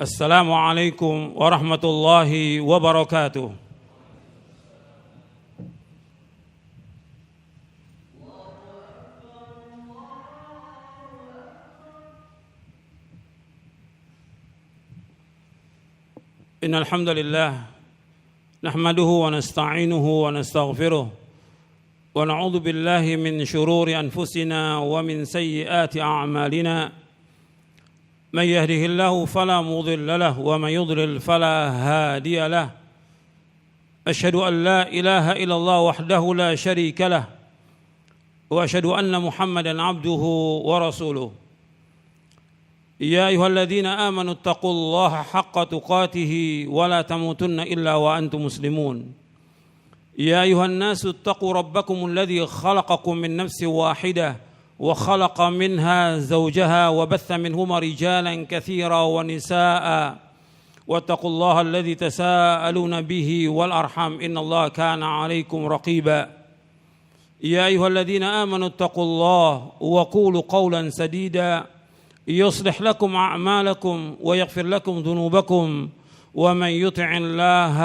Assalamualaikum warahmatullahi wabarakatuh. Innal hamdalillah nahmaduhu wa nasta'inuhu wa nastaghfiruh wa na'udzu billahi min shururi anfusina wa min sayyiati a'malina. من يهده الله فلا مضل له ومن يضلل فلا هادي له أشهد أن لا إله إلا الله وحده لا شريك له وأشهد أن محمدا عبده ورسوله يا أيها الذين آمنوا اتقوا الله حق تقاته ولا تموتن إلا وأنتم مسلمون يا أيها الناس اتقوا ربكم الذي خلقكم من نفس واحدة وخلق منها زوجها وبث منهما رجالا كثيرا ونساء واتقوا الله الذي تساءلون به والأرحام إن الله كان عليكم رقيبا يا أيها الذين آمنوا اتقوا الله وقولوا قولا سديدا يصلح لكم أعمالكم ويغفر لكم ذنوبكم ومن يطع الله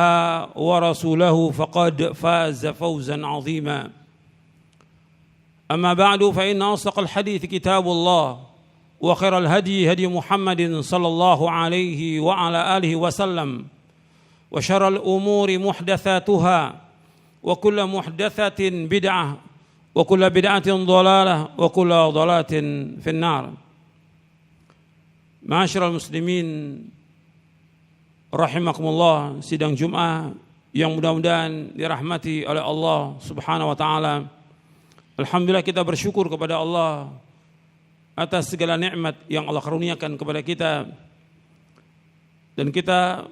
ورسوله فقد فاز فوزا عظيما أما بعد فإن أصدق الحديث كتاب الله وخير الهدي هدي محمد صلى الله عليه وعلى آله وسلم وشر الأمور محدثاتها وكل محدثة بدعة وكل بدعة ضلالة وكل ضلالة في النار. Ma'asyiral muslimin rahimakumullah, sidang Jumat yang mudah-mudahan dirahmati oleh Allah Subhanahu wa taala. Alhamdulillah, kita bersyukur kepada Allah atas segala nikmat yang Allah karuniakan kepada kita, dan kita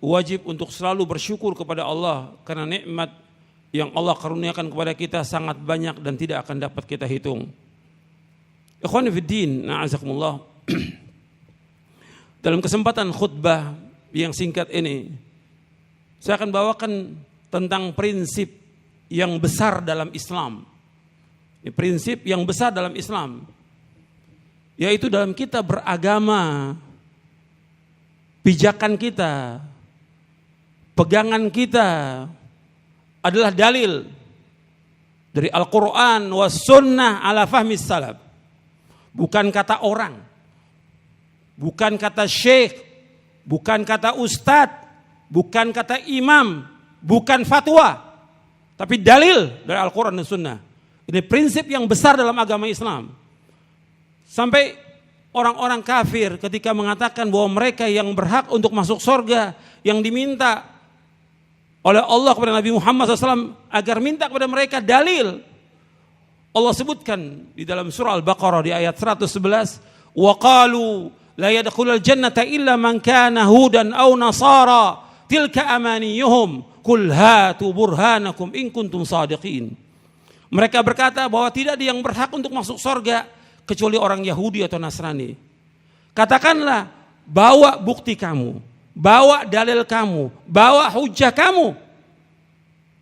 wajib untuk selalu bersyukur kepada Allah karena nikmat yang Allah karuniakan kepada kita sangat banyak dan tidak akan dapat kita hitung. Ikhwani fiddin, na'azakumullah. Dalam kesempatan khutbah yang singkat ini, saya akan bawakan tentang prinsip yang besar dalam Islam. Prinsip yang besar dalam Islam, yaitu dalam kita beragama, pijakan kita, pegangan kita adalah dalil dari Al-Quran was sunnah ala fahmis salaf. Bukan kata orang, bukan kata syekh, bukan kata ustadz, bukan kata imam, bukan fatwa, tapi dalil dari Al-Quran dan sunnah. Ini prinsip yang besar dalam agama Islam. Sampai orang-orang kafir ketika mengatakan bahwa mereka yang berhak untuk masuk surga, yang diminta oleh Allah kepada Nabi Muhammad SAW agar minta kepada mereka dalil. Allah sebutkan di dalam surah Al-Baqarah di ayat 111, وَقَالُوا لَا يَدْخُلَ الْجَنَّةَ إِلَّا مَنْ كَانَ هُودًا أَوْ نَصَارًا تِلْكَ أَمَانِيُّهُمْ قُلْ هَاتُوا بُرْهَانَكُمْ إِنْ كُنْتُمْ صَادِقِينَ. Mereka berkata bahwa tidak ada yang berhak untuk masuk surga kecuali orang Yahudi atau Nasrani. Katakanlah, bawa bukti kamu, bawa dalil kamu, bawa hujah kamu,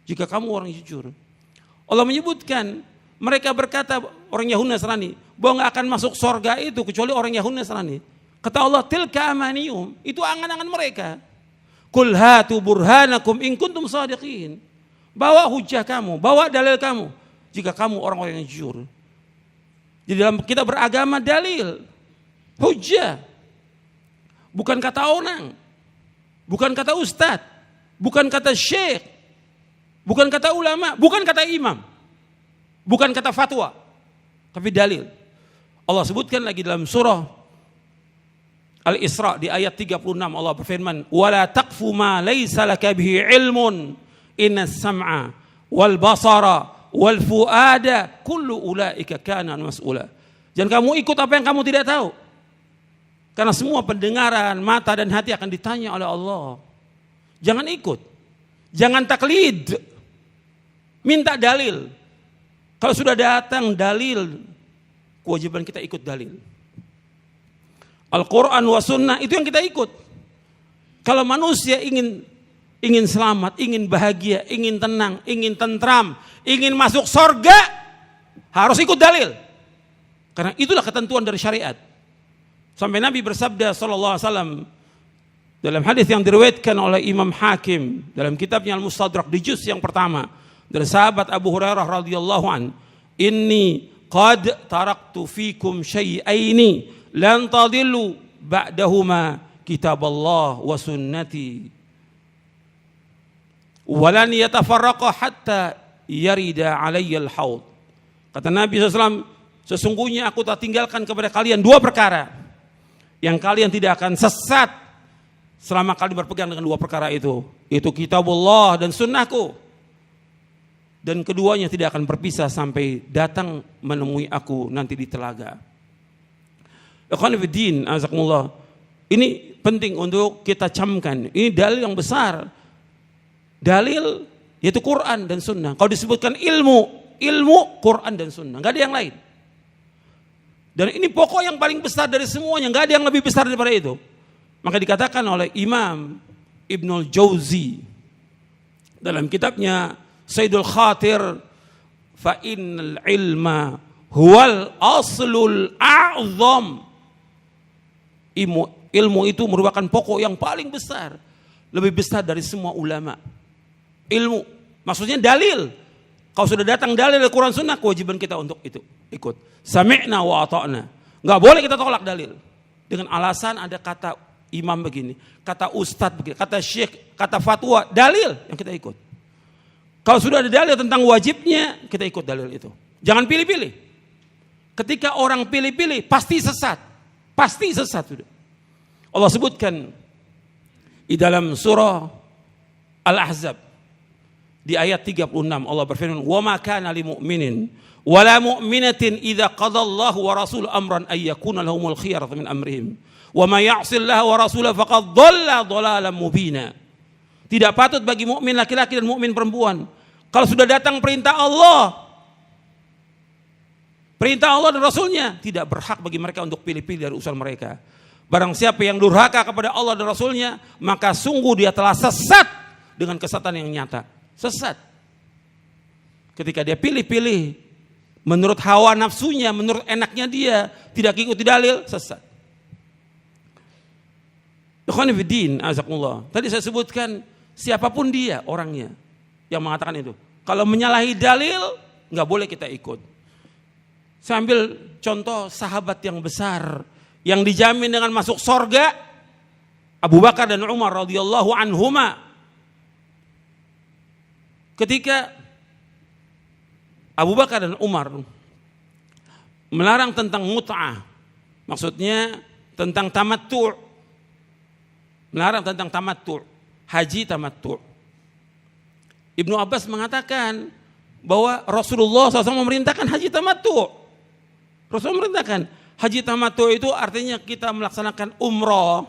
jika kamu orang jujur. Allah menyebutkan, mereka berkata orang Yahudi Nasrani bahwa nggak akan masuk surga itu kecuali orang Yahudi Nasrani. Kata Allah, tilka amaniyum, itu angan-angan mereka. Qul hatu burhanakum in kuntum shadiqin. Bawa hujah kamu, bawa dalil kamu, jika kamu orang-orang yang jujur. Di dalam kita beragama dalil, hujah. Bukan kata orang, bukan kata ustadz, bukan kata syekh, bukan kata ulama, bukan kata imam, bukan kata fatwa, tapi dalil. Allah sebutkan lagi dalam surah Al-Isra di ayat 36, Allah berfirman, "Wala taqfu ma laysa laka bihi ilmun, innas sam'a wal basara wal fuada kullu ulaika kana mas'ula." Jangan kamu ikut apa yang kamu tidak tahu, karena semua pendengaran, mata dan hati akan ditanya oleh Allah. Jangan ikut, jangan taklid, minta dalil. Kalau sudah datang dalil, kewajiban kita ikut dalil. Al-Quran wa sunnah itu yang kita ikut. Kalau manusia ingin selamat, ingin bahagia, ingin tenang, ingin tentram, ingin masuk surga, harus ikut dalil. Karena itulah ketentuan dari syariat. Sampai Nabi bersabda sallallahu alaihi wasallam Dalam hadis yang diriwayatkan oleh Imam Hakim dalam kitabnya Al-Mustadrak di juz yang pertama dari sahabat Abu Hurairah radhiyallahu an, "Inni qad taraktu fikum syai'aini lan tadillu ba'dahuma kitaballah wa sunnati wa lan yatafarraqa hatta yarida alayya al-haud." Kata Nabi SAW, sesungguhnya aku tak tinggalkan kepada kalian dua perkara yang kalian tidak akan sesat selama kalian berpegang dengan dua perkara itu kitabullah dan sunnahku, dan keduanya tidak akan berpisah sampai datang menemui aku nanti di telaga. Ikhwan fillah, azakumullah. Ini penting untuk kita camkan. Ini dalil yang besar. Dalil yaitu Quran dan sunnah. Kalau disebutkan ilmu Quran dan sunnah, nggak ada yang lain. Dan ini pokok yang paling besar dari semuanya, nggak ada yang lebih besar daripada itu. Maka dikatakan oleh Imam Ibnul Jauzi dalam kitabnya Sayyidul Khatir, fa innal ilma huwal aslul a'zam. Ilmu itu merupakan pokok yang paling besar, lebih besar dari semua ulama. Ilmu maksudnya dalil. Kalau sudah datang dalil dari Quran Sunnah, kewajiban kita untuk itu ikut. Sami'na wa ata'na. Enggak boleh kita tolak dalil dengan alasan ada kata imam begini, kata ustadz begini, kata syekh, kata fatwa, dalil yang kita ikut. Kalau sudah ada dalil tentang wajibnya, kita ikut dalil itu. Jangan pilih-pilih. Ketika orang pilih-pilih, pasti sesat. Pasti sesat. Allah sebutkan di dalam surah Al-Ahzab di ayat 36, Allah berfirman, "Wa ma kana lil mu'minin wa la mu'minatin idza qadallahu wa rasuluhu amran ay yakuna lahumul khiyaratu min amrihim. Wa may ya'sillaha wa rasulahu faqad dhalla dhalalan mubina." Tidak patut bagi mukmin laki-laki dan mukmin perempuan, kalau sudah datang perintah Allah dan Rasulnya, tidak berhak bagi mereka untuk pilih-pilih dari urusan mereka. Barang siapa yang durhaka kepada Allah dan Rasulnya, maka sungguh dia telah sesat dengan kesesatan yang nyata. Sesat. Ketika dia pilih-pilih menurut hawa nafsunya, menurut enaknya dia, tidak ikuti dalil, sesat. Ikhwan fillah, azakumullah. Tadi saya sebutkan siapapun dia orangnya yang mengatakan itu. Kalau menyalahi dalil, nggak boleh kita ikut. Saya ambil contoh sahabat yang besar yang dijamin dengan masuk surga, Abu Bakar dan Umar radhiyallahu anhuma. Ketika Abu Bakar dan Umar melarang tentang mut'ah, maksudnya tentang tamattu', melarang tentang tamattu', haji tamattu'. Ibnu Abbas mengatakan bahwa Rasulullah SAW memerintahkan haji tamattu'. Rasulullah memerintahkan haji tamattu' itu artinya kita melaksanakan umrah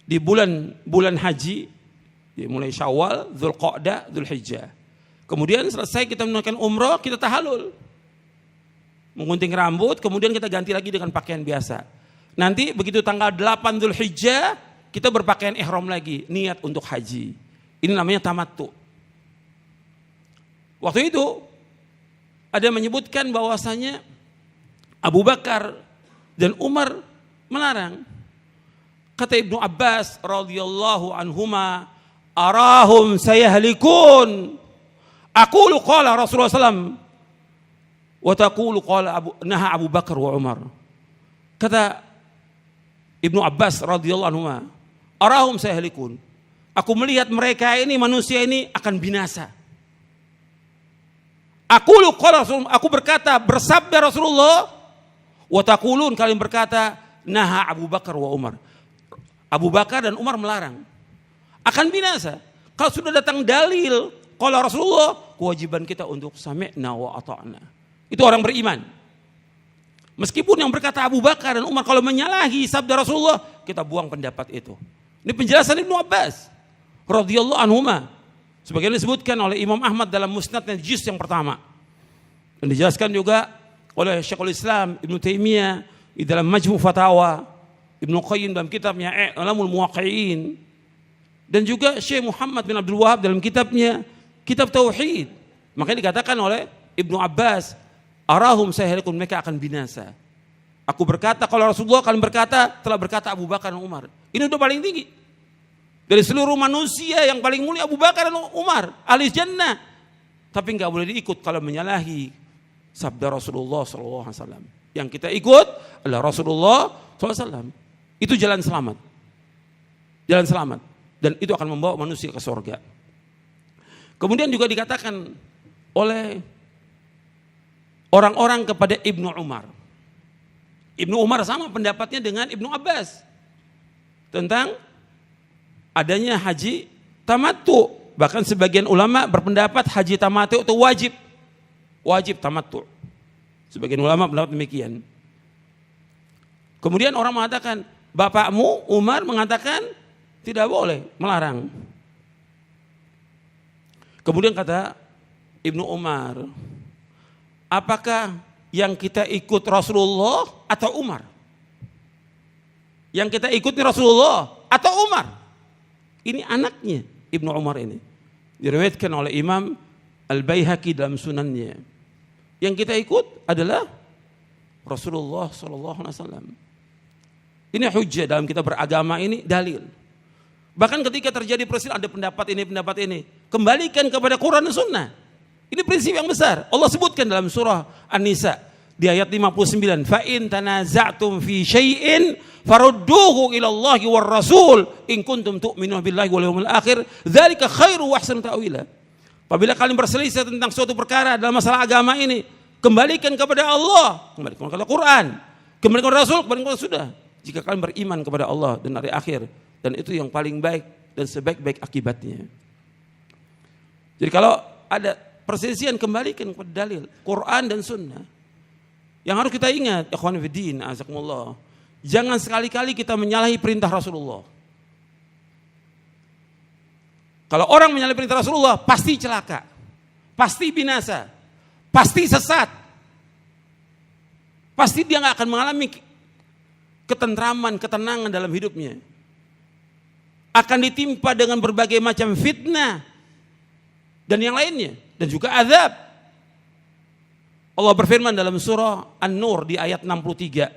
di bulan haji, mulai Syawal, Dzulqa'dah, Dzulhijjah. Kemudian selesai kita menunaikan umrah, kita tahalul, menggunting rambut, kemudian kita ganti lagi dengan pakaian biasa. Nanti begitu tanggal 8 Dzulhijjah, kita berpakaian ihram lagi, niat untuk haji. Ini namanya tamattu'. Waktu itu ada yang menyebutkan bahwasanya Abu Bakar dan Umar melarang. Kata Ibnu Abbas radhiyallahu anhuma, "Arahum sayahlikun. Aqulu qala Rasulullah sallam wa taqulu qala naha Abu Bakar wa Umar." Kata Ibnu Abbas radhiyallahu anhuma, "Arahum sayahlikun. Aku melihat mereka ini, manusia ini akan binasa. Aqulu qala Rasulullah, aku berkata, bersabda Rasulullah, wa taqulun, kalian berkata, naha Abu Bakar wa Umar." Abu Bakar dan Umar melarang. Akan binasa. Kalau sudah datang dalil qala Rasulullah, kewajiban kita untuk sami'na wa ata'na. Itu orang beriman. Meskipun yang berkata Abu Bakar dan Umar kalau menyalahi sabda Rasulullah, kita buang pendapat itu. Ini penjelasan Ibnu Abbas radhiyallahu anhuma. Sebagaimana disebutkan oleh Imam Ahmad dalam Musnadnya juz yang pertama. Dan dijelaskan juga oleh Syekhul Islam Ibnu Taimiyah di dalam Majmu' Fatawa, Ibnu Qayyim dalam kitabnya I'lamul Muwaqqi'in, dan juga Syekh Muhammad bin Abdul Wahab dalam kitabnya Kitab Tauhid. Makanya dikatakan oleh Ibnu Abbas, "Arahum sayahlikun," mereka akan binasa. Aku berkata, kalau Rasulullah kalian berkata, telah berkata Abu Bakar dan Umar. Ini udah paling tinggi. Dari seluruh manusia yang paling mulia Abu Bakar dan Umar, ahli jannah. Tapi nggak boleh diikut kalau menyalahi sabda Rasulullah SAW. Yang kita ikut adalah Rasulullah SAW. Itu jalan selamat. Jalan selamat. Dan itu akan membawa manusia ke surga. Kemudian juga dikatakan oleh orang-orang kepada Ibnu Umar. Ibnu Umar sama pendapatnya dengan Ibnu Abbas. Tentang adanya haji tamattu. Bahkan sebagian ulama berpendapat haji tamattu itu wajib. Wajib tamattu. Sebagian ulama pendapat demikian. Kemudian orang mengatakan, bapakmu Umar mengatakan tidak boleh, melarang. Kemudian kata Ibnu Umar, apakah yang kita ikut Rasulullah atau Umar? Yang kita ikuti Rasulullah atau Umar? Ini anaknya Ibnu Umar ini. Diriwayatkan oleh Imam Al-Baihaqi dalam sunannya. Yang kita ikut adalah Rasulullah SAW. Ini hujjah dalam kita beragama, ini dalil. Bahkan ketika terjadi peristiwa ada pendapat ini, kembalikan kepada Quran dan Sunnah. Ini prinsip yang besar. Allah sebutkan dalam surah An-Nisa di ayat 59, fa in tanaza'tum fi syai'in farudduhu ila Allahi war Rasul in kuntum tu'minuna billahi wal yawmil akhir dzalika khairu wa ahsanu ta'wila. Apabila kalian berselisih tentang suatu perkara dalam masalah agama ini, kembalikan kepada Allah, kembalikan kepada Quran, kembalikan kepada Rasul, kembalikan kepada sudah. Jika kalian beriman kepada Allah dan hari akhir, dan itu yang paling baik dan sebaik-baik akibatnya. Jadi kalau ada perselisihan, kembalikan kepada dalil Quran dan Sunnah. Yang harus kita ingat, ikhwan fiddin, azakumullah, jangan sekali-kali kita menyalahi perintah Rasulullah. Kalau orang menyalahi perintah Rasulullah, pasti celaka, pasti binasa, pasti sesat, pasti dia nggak akan mengalami ketentraman, ketenangan dalam hidupnya. Akan ditimpa dengan berbagai macam fitnah dan yang lainnya, dan juga azab. Allah berfirman dalam surah An-Nur di ayat 63.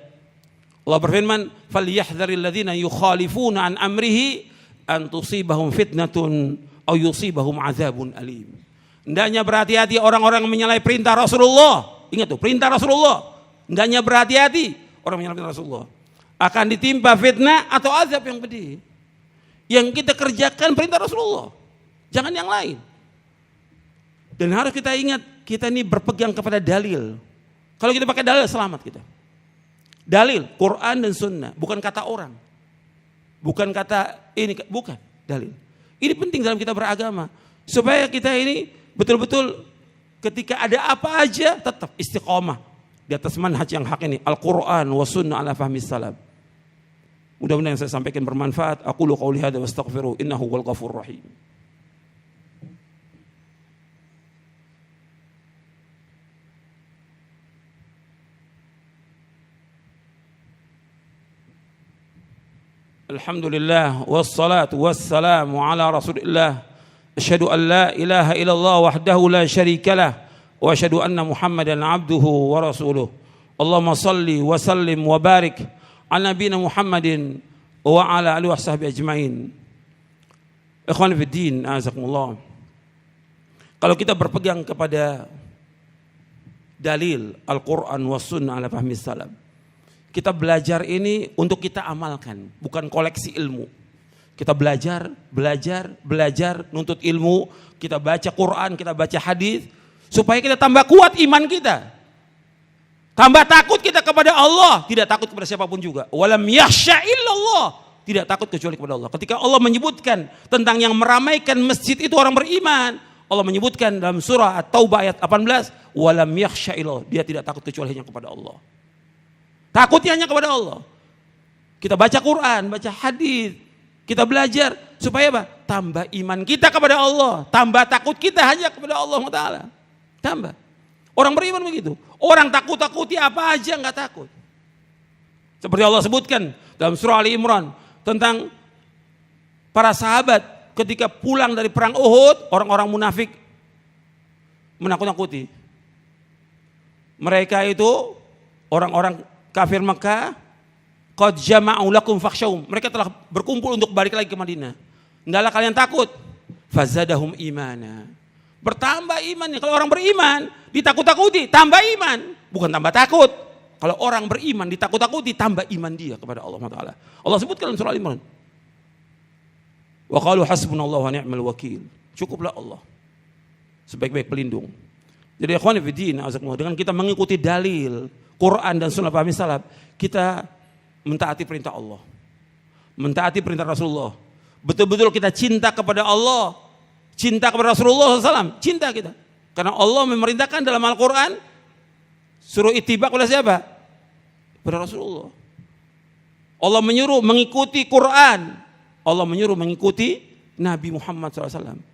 Allah berfirman, "Falyahdharil ladzina yukhalifuna an amrihi an tusibahum fitnatun aw yusibahum adzabun alim." Hendaknya berhati-hati orang-orang yang menyalahi perintah Rasulullah. Ingat tuh, perintah Rasulullah. Hendaknya berhati-hati orang menyalahi perintah Rasulullah. Akan ditimpa fitnah atau azab yang pedih. Yang kita kerjakan perintah Rasulullah, jangan yang lain. Dan harus kita ingat, kita ini berpegang kepada dalil. Kalau kita pakai dalil, selamat kita. Dalil, Quran dan Sunnah, bukan kata orang. Bukan kata ini, bukan, dalil. Ini penting dalam kita beragama. Supaya kita ini betul-betul ketika ada apa aja, tetap istiqomah di atas manhaj yang hak ini. Al-Quran wa Sunnah ala fahmis salaf. Mudah-mudahan yang saya sampaikan bermanfaat. Aqulu qawli hadza wa astaghfiruh innahu wal ghafurur rahim. Alhamdulillah wassalatu wassalamu ala Rasulillah. Asyhadu an la ilaha illallah wahdahu la syarikalah wa asyhadu anna Muhammadan abduhu wa rasuluh. Allahumma salli wa sallim wa barik ala nabiyina Muhammadin wa ala alihi washabihi ajmain. Ikhwan fiddin, azakumullah. Kalau kita berpegang kepada dalil Al-Quran was Sunnah ala fahmi salaf, kita belajar ini untuk kita amalkan, bukan koleksi ilmu. Kita belajar, nuntut ilmu, kita baca Quran, kita baca hadis, supaya kita tambah kuat iman kita. Tambah takut kita kepada Allah, tidak takut kepada siapapun juga. Walam yakhsha illallah, tidak takut kecuali kepada Allah. Ketika Allah menyebutkan tentang yang meramaikan masjid itu orang beriman, Allah menyebutkan dalam surah At-Taubah ayat 18, walam yakhsha illallah, dia tidak takut kecuali hanya kepada Allah. Takutnya hanya kepada Allah. Kita baca Quran, baca hadis, kita belajar supaya apa? Tambah iman kita kepada Allah, tambah takut kita hanya kepada Allah Taala. Tambah. Orang beriman begitu. Orang takut-takuti apa aja nggak takut. Seperti Allah sebutkan dalam surah Ali Imran tentang para sahabat ketika pulang dari perang Uhud, orang-orang munafik menakut-nakuti. Mereka itu orang-orang kafir Mekah, qad jama'u lakum fakhshawhum. Mereka telah berkumpul untuk balik lagi ke Madinah. Hendaklah kalian takut. Fazadahum imana. Bertambah imannya. Kalau orang beriman ditakut-takuti, tambah iman, bukan tambah takut. Kalau orang beriman ditakut-takuti, tambah iman dia kepada Allah Taala. Allah sebutkan dalam surah Al-Imran. Wa qalu hasbunallahu wa ni'mal wakil. Cukuplah Allah sebaik-baik pelindung. Jadi ikhwan fillah, dengan kita mengikuti dalil Quran dan sunnah pahami salaf, kita mentaati perintah Allah, mentaati perintah Rasulullah. Betul-betul kita cinta kepada Allah, cinta kepada Rasulullah SAW, cinta kita. Karena Allah memerintahkan dalam Al-Quran, suruh ittiba kepada siapa? Kepada Rasulullah. Allah menyuruh mengikuti Quran, Allah menyuruh mengikuti Nabi Muhammad SAW.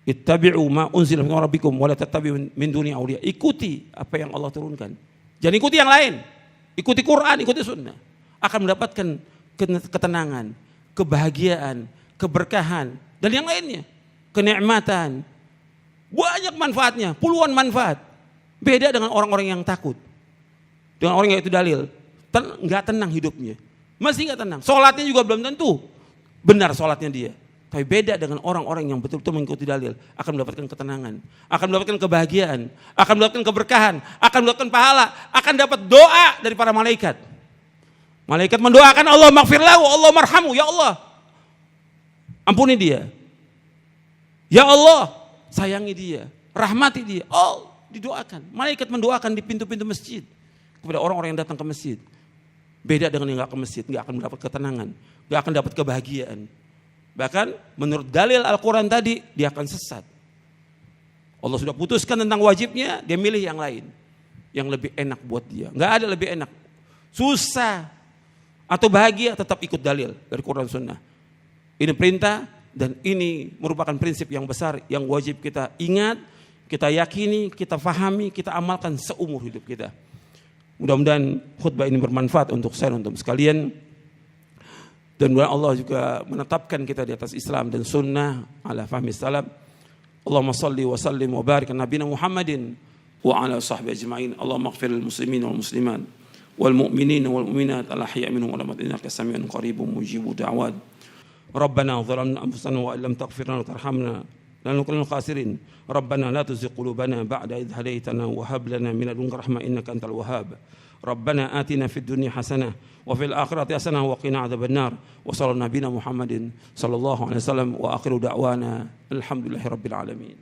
Ittabi'u ma unzila min rabbikum wa la tattabi'u min duni awliya. Ikuti apa yang Allah turunkan. Jangan ikuti yang lain. Ikuti Quran, ikuti sunnah. Akan mendapatkan ketenangan, kebahagiaan, keberkahan, dan yang lainnya. Kenikmatan. Banyak manfaatnya, puluhan manfaat. Beda dengan orang-orang yang takut. Dengan orang yang itu dalil. Nggak tenang hidupnya. Masih nggak tenang. Sholatnya juga belum tentu benar sholatnya dia. Tapi beda dengan orang-orang yang betul-betul mengikuti dalil. Akan mendapatkan ketenangan. Akan mendapatkan kebahagiaan. Akan mendapatkan keberkahan. Akan mendapatkan pahala. Akan dapat doa dari para malaikat. Malaikat mendoakan Allah maghfir lahu, Allah marhamu. Ya Allah, ampuni dia. Ya Allah, sayangi dia. Rahmati dia. Oh, didoakan. Malaikat mendoakan di pintu-pintu masjid. Kepada orang-orang yang datang ke masjid. Beda dengan yang gak ke masjid. Gak akan mendapat ketenangan. Gak akan dapat kebahagiaan. Bahkan menurut dalil Al-Quran tadi, dia akan sesat. Allah sudah putuskan tentang wajibnya, dia milih yang lain. Yang lebih enak buat dia. Gak ada lebih enak. Susah atau bahagia, tetap ikut dalil dari Quran Sunnah. Ini perintah dan ini merupakan prinsip yang besar yang wajib kita ingat, kita yakini, kita fahami, kita amalkan seumur hidup kita. Mudah-mudahan khutbah ini bermanfaat untuk saya dan untuk sekalian. Dan Allah juga menetapkan kita di atas Islam dan sunnah ala fahmi salaf. Allahumma salli wa sallim wa barik ala nabiyina Muhammadin wa ala sahbihi ajma'in. Allahumma ighfir lil muslimin wal muslimat wal mu'minin wal mu'minat al ahya'i minhum wal amwat innaka sami'un qaribun mujibud da'wat. Rabbana zalamna anfusana wa illam taghfir lana wa tarhamna lanakunanna khasirin. Rabbana la tuzigh qulubana ba'da idh hadaytana wa hab lana min ladunka rahmah innaka antal wahhab. ربنا آتنا في الدنيا حسنة وفي الآخرة حسنة وقنا عذاب النار وصلى نبينا محمد صلى الله عليه وسلم وآخر دعوانا الحمد لله رب العالمين.